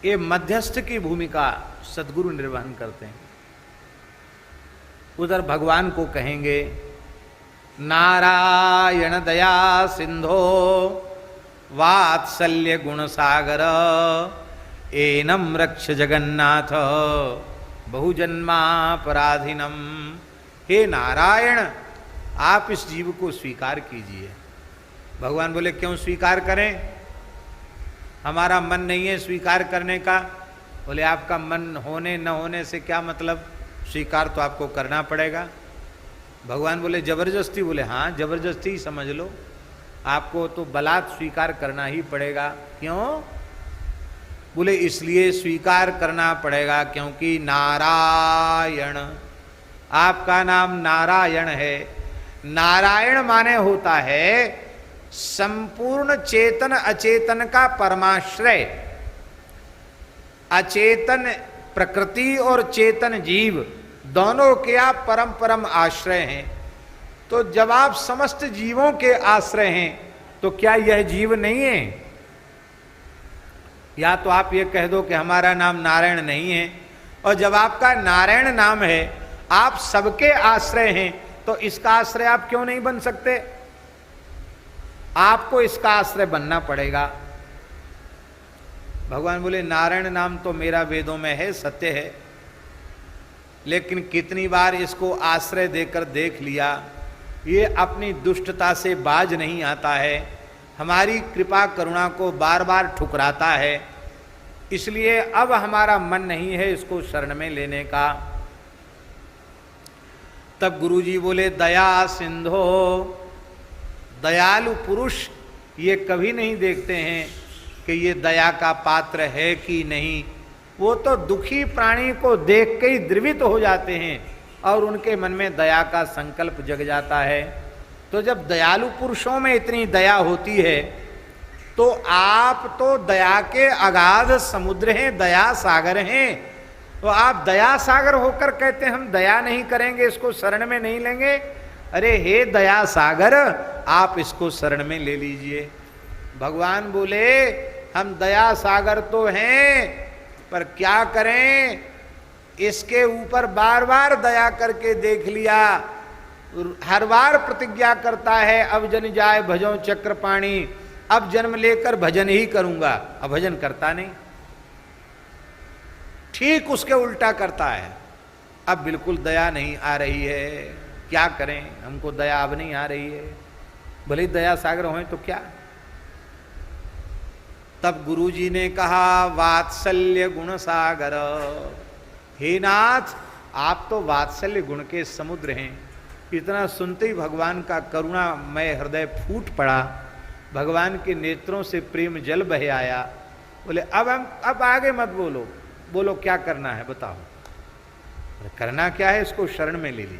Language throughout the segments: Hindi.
ये मध्यस्थ की भूमिका सद्गुरु निर्वहन करते हैं। उधर भगवान को कहेंगे नारायण दया सिंधो वात्सल्य गुण सागर एनम रक्ष जगन्नाथ बहुजन्मापराधिनम। हे नारायण, आप इस जीव को स्वीकार कीजिए। भगवान बोले क्यों स्वीकार करें, हमारा मन नहीं है स्वीकार करने का। बोले आपका मन होने न होने से क्या मतलब, स्वीकार तो आपको करना पड़ेगा। भगवान बोले जबरदस्ती, बोले हाँ जबरदस्ती ही समझ लो, आपको तो बलात् स्वीकार करना ही पड़ेगा। क्यों, बोले इसलिए स्वीकार करना पड़ेगा क्योंकि नारायण, आपका नाम नारायण है। नारायण माने होता है संपूर्ण चेतन अचेतन का परमाश्रय। अचेतन प्रकृति और चेतन जीव दोनों के आप परम परम आश्रय हैं। तो जब आप समस्त जीवों के आश्रय हैं तो क्या यह जीव नहीं है? या तो आप ये कह दो कि हमारा नाम नारायण नहीं है, और जब आपका नारायण नाम है, आप सबके आश्रय हैं, तो इसका आश्रय आप क्यों नहीं बन सकते? आपको इसका आश्रय बनना पड़ेगा। भगवान बोले नारायण नाम तो मेरा वेदों में है, सत्य है, लेकिन कितनी बार इसको आश्रय देकर देख लिया, ये अपनी दुष्टता से बाज नहीं आता है, हमारी कृपा करुणा को बार बार ठुकराता है। इसलिए अब हमारा मन नहीं है इसको शरण में लेने का। तब गुरुजी बोले दया सिंधो, दयालु पुरुष ये कभी नहीं देखते हैं कि ये दया का पात्र है कि नहीं, वो तो दुखी प्राणी को देख के ही द्रवित हो जाते हैं और उनके मन में दया का संकल्प जग जाता है। तो जब दयालु पुरुषों में इतनी दया होती है तो आप तो दया के अगाध समुद्र हैं, दया सागर हैं, तो आप दया सागर होकर कहते हैं हम दया नहीं करेंगे, इसको शरण में नहीं लेंगे। अरे हे दया सागर, आप इसको शरण में ले लीजिए। भगवान बोले हम दया सागर तो हैं, पर क्या करें, इसके ऊपर बार बार दया करके देख लिया, हर बार प्रतिज्ञा करता है अब जन जाए भजो चक्रपाणी, अब जन्म लेकर भजन ही करूंगा, अब भजन करता नहीं, ठीक उसके उल्टा करता है। अब बिल्कुल दया नहीं आ रही है, क्या करें, हमको दया अब नहीं आ रही है, भले दया सागर होए तो क्या। तब गुरुजी ने कहा वात्सल्य गुण सागर, हे नाथ आप तो वात्सल्य गुण के समुद्र हैं। इतना सुनते ही भगवान का करुणामय हृदय फूट पड़ा, भगवान के नेत्रों से प्रेम जल बह आया। बोले अब आगे मत बोलो, बोलो क्या करना है बताओ। करना क्या है, इसको शरण में ले लीजिए।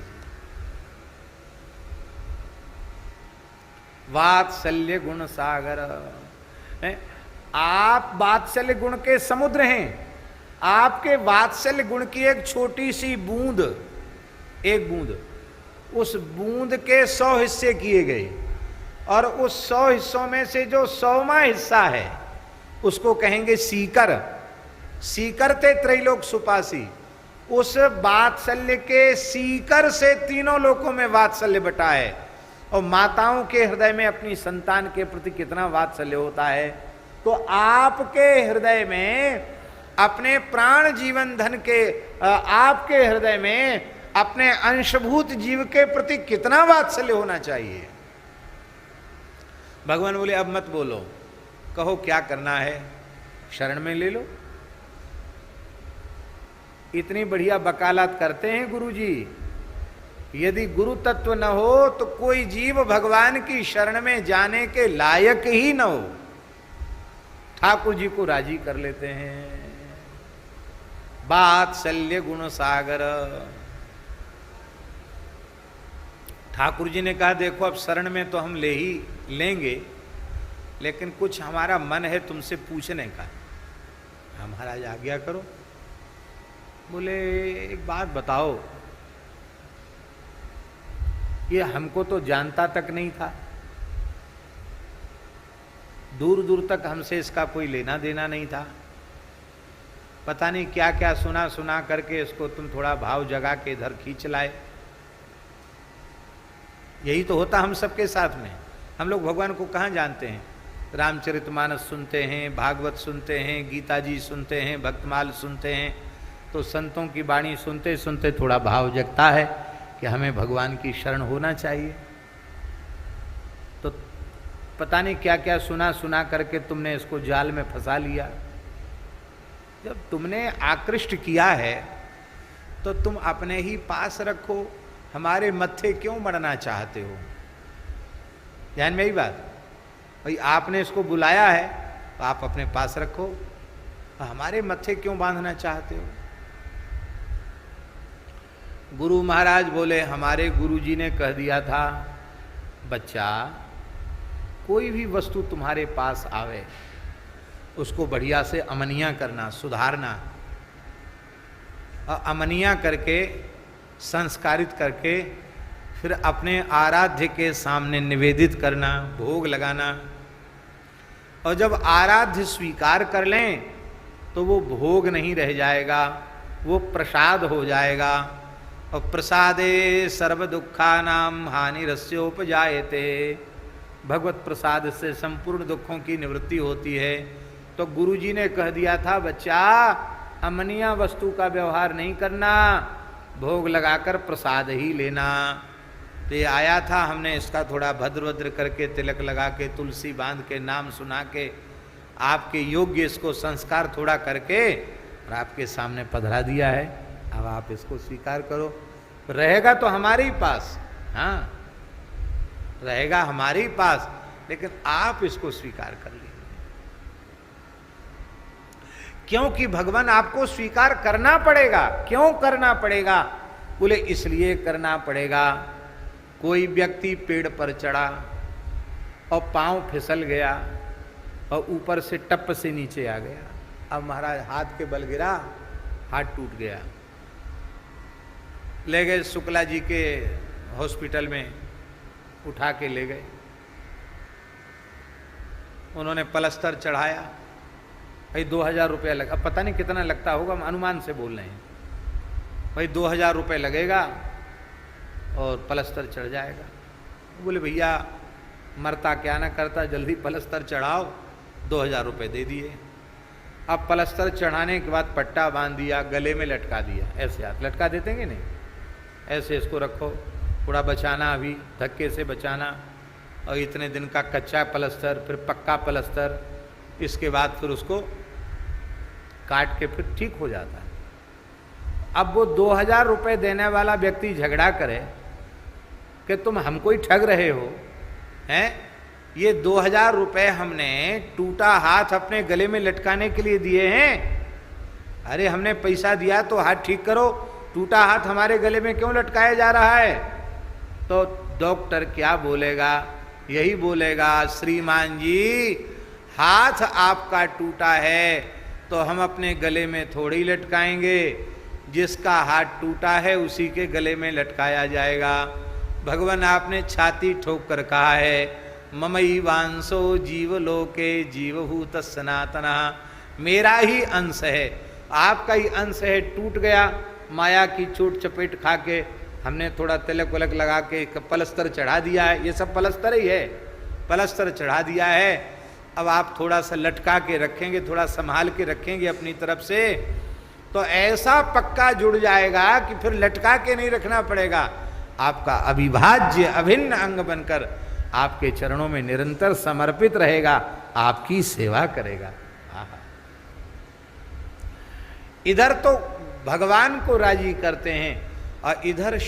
वात्सल्य गुण सागर, आप वात्सल्य गुण के समुद्र हैं। आपके वात्सल्य गुण की एक छोटी सी बूंद, एक बूंद, उस बूंद के 100 हिस्से किए गए, और उस 100 हिस्सों में से जो 100वां हिस्सा है उसको कहेंगे सीकर। सीकर थे त्रैलोक सुपासी, उस वात्सल्य के सीकर से तीनों लोकों में वात्सल्य बटा है। और माताओं के हृदय में अपनी संतान के प्रति कितना वात्सल्य होता है, तो आपके हृदय में अपने प्राण जीवन धन के, आपके हृदय में अपने अंशभूत जीव के प्रति कितना वात्सल्य होना चाहिए। भगवान बोले अब मत बोलो, कहो क्या करना है, शरण में ले लो। इतनी बढ़िया वकालत करते हैं गुरुजी। यदि गुरु तत्व न हो तो कोई जीव भगवान की शरण में जाने के लायक ही न हो। ठाकुर जी को राजी कर लेते हैं। वात्सल्य गुण सागर, ठाकुर जी ने कहा देखो अब शरण में तो हम ले ही लेंगे, लेकिन कुछ हमारा मन है तुमसे पूछने का। हाँ महाराज आज्ञा करो। बोले एक बात बताओ, ये हमको तो जानता तक नहीं था, दूर दूर तक हमसे इसका कोई लेना देना नहीं था, पता नहीं क्या क्या सुना सुना करके इसको तुम थोड़ा भाव जगा के इधर खींच लाए। यही तो होता हम सबके साथ में। हम लोग भगवान को कहाँ जानते हैं? रामचरितमानस सुनते हैं, भागवत सुनते हैं, गीता जी सुनते हैं, भक्तमाल सुनते हैं, तो संतों की वाणी सुनते सुनते थोड़ा भाव जगता है कि हमें भगवान की शरण होना चाहिए। तो पता नहीं क्या क्या सुना सुना करके तुमने इसको जाल में फंसा लिया। जब तुमने आकृष्ट किया है तो तुम अपने ही पास रखो, हमारे मत्थे क्यों मरना चाहते हो? ध्यान में ही बात, भाई आपने इसको बुलाया है तो आप अपने पास रखो, हमारे मत्थे क्यों बांधना चाहते हो? गुरु महाराज बोले, हमारे गुरुजी ने कह दिया था, बच्चा कोई भी वस्तु तुम्हारे पास आवे उसको बढ़िया से अमनिया करना, सुधारना, और अमनिया करके संस्कारित करके फिर अपने आराध्य के सामने निवेदित करना, भोग लगाना। और जब आराध्य स्वीकार कर लें तो वो भोग नहीं रह जाएगा, वो प्रसाद हो जाएगा। और प्रसादे सर्व दुखानाम हानिरस्योपजायते, भगवत प्रसाद से संपूर्ण दुखों की निवृत्ति होती है। तो गुरुजी ने कह दिया था, बच्चा अमनिया वस्तु का व्यवहार नहीं करना, भोग लगाकर प्रसाद ही लेना। तो ये आया था, हमने इसका थोड़ा भद्र भद्र करके तिलक लगा के तुलसी बांध के नाम सुना के आपके योग्य इसको संस्कार थोड़ा करके और आपके सामने पधरा दिया है। अब आप इसको स्वीकार करो। रहेगा तो हमारे ही पास, हाँ रहेगा हमारे ही पास, लेकिन आप इसको स्वीकार कर लीजिए, क्योंकि भगवान आपको स्वीकार करना पड़ेगा। क्यों करना पड़ेगा? बोले इसलिए करना पड़ेगा, कोई व्यक्ति पेड़ पर चढ़ा और पांव फिसल गया और ऊपर से टप से नीचे आ गया। अब महाराज हाथ के बल गिरा, हाथ टूट गया। ले गए शुक्ला जी के हॉस्पिटल में, उठा के ले गए, उन्होंने प्लास्टर चढ़ाया। भाई 2000 रुपया लगा, अब पता नहीं कितना लगता होगा, हम अनुमान से बोल रहे हैं। भाई 2000 रुपये लगेगा और प्लास्टर चढ़ जाएगा। बोले भैया मरता क्या ना करता, जल्दी प्लास्टर चढ़ाओ। 2000 रुपये दे दिए। अब प्लास्टर चढ़ाने के बाद पट्टा बांध दिया, गले में लटका दिया। ऐसे हाथ लटका देते हैं नहीं, ऐसे इसको रखो, थोड़ा बचाना, अभी धक्के से बचाना, और इतने दिन का कच्चा प्लास्टर, फिर पक्का प्लास्टर, इसके बाद फिर उसको काट के फिर ठीक हो जाता है। अब वो 2000 रुपये देने वाला व्यक्ति झगड़ा करे कि तुम हमको ही ठग रहे हो, हैं? ये 2000 रुपये हमने टूटा हाथ अपने गले में लटकाने के लिए दिए हैं। अरे हमने पैसा दिया तो हाथ ठीक करो, टूटा हाथ हमारे गले में क्यों लटकाया जा रहा है? तो डॉक्टर क्या बोलेगा? यही बोलेगा, श्रीमान जी हाथ आपका टूटा है तो हम अपने गले में थोड़ी लटकाएंगे, जिसका हाथ टूटा है उसी के गले में लटकाया जाएगा। भगवान आपने छाती ठोक कर कहा है, ममई वांसो जीवलोके जीवभूत सनातना, मेरा ही अंश है, आपका ही अंश है, टूट गया माया की चोट चपेट खा के, हमने थोड़ा तिलक वलक लगा के प्लास्टर चढ़ा दिया है, ये सब प्लास्टर ही है, प्लास्टर चढ़ा दिया है। अब आप थोड़ा सा लटका के रखेंगे, थोड़ा संभाल के रखेंगे अपनी तरफ से, तो ऐसा पक्का जुड़ जाएगा कि फिर लटका के नहीं रखना पड़ेगा, आपका अविभाज्य अभिन्न अंग बनकर आपके चरणों में निरंतर समर्पित रहेगा, आपकी सेवा करेगा। इधर तो भगवान को राजी करते हैं और इधर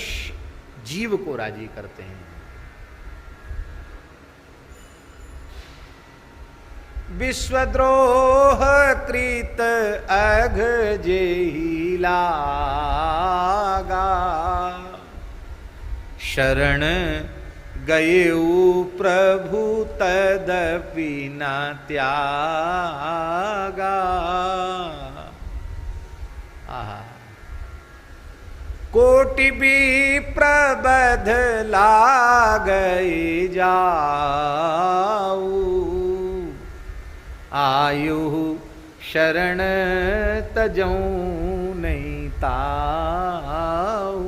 जीव को राजी करते हैं। विश्वद्रोह कृत अघ जेहि लागा, शरण गयेउ प्रभु तदपि न त्यागा। कोटि भी प्रबध लागई जाऊ, आयु शरण तजऊं नहीं ताऊ।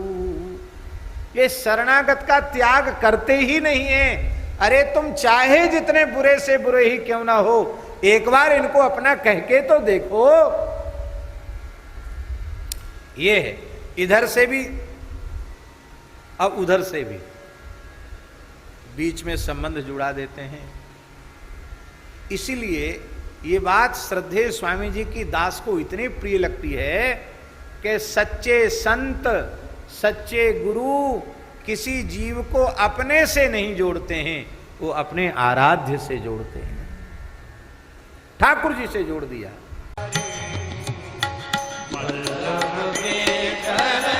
ये शरणागत का त्याग करते ही नहीं है। अरे तुम चाहे जितने बुरे से बुरे ही क्यों ना हो, एक बार इनको अपना कह के तो देखो। ये है, इधर से भी अब उधर से भी बीच में संबंध जुड़ा देते हैं। इसीलिए ये बात श्रद्धेय स्वामी जी की दास को इतनी प्रिय लगती है कि सच्चे संत, सच्चे गुरु किसी जीव को अपने से नहीं जोड़ते हैं, वो अपने आराध्य से जोड़ते हैं। ठाकुर जी से जोड़ दिया। वल्लभ के कर